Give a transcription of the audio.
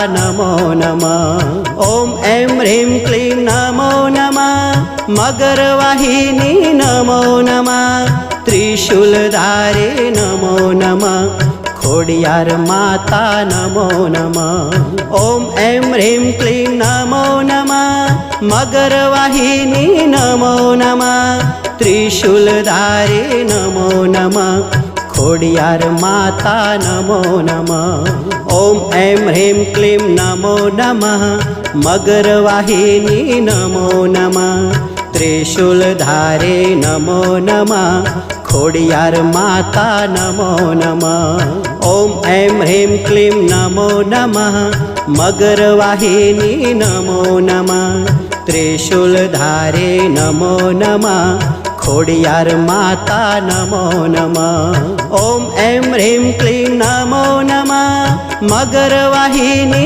नमो नमः। ॐ ऐं ह्रीं क्लीं नमो नमः। मगरवाहिनी नमो नमः। त्रिशूलधारी नमो नमः। खोडियार माता नमो नमः। ॐ ऐं ह्रीं क्लीं नमो नमः। मगरवाहिनी नमो नमः। त्रिशूलधारी नमो नमः। खोडियार माता नमो नमः। ॐ ऐं ह्रीं क्लीं नमो नमः। मगरवाहिनी नमो नमः। त्रिशूलधारे नमो नमः। खोडियार माता नमो नमः। ॐ ऐं ह्रीं क्लीं नमो नमः। मगरवाहिनी नमो नमः। त्रिशूलधारे नमो नमः। खोडियार माता नमो नमः। ॐ ऐं ह्रीं क्लीं नमो नमः। मगरवाहिनी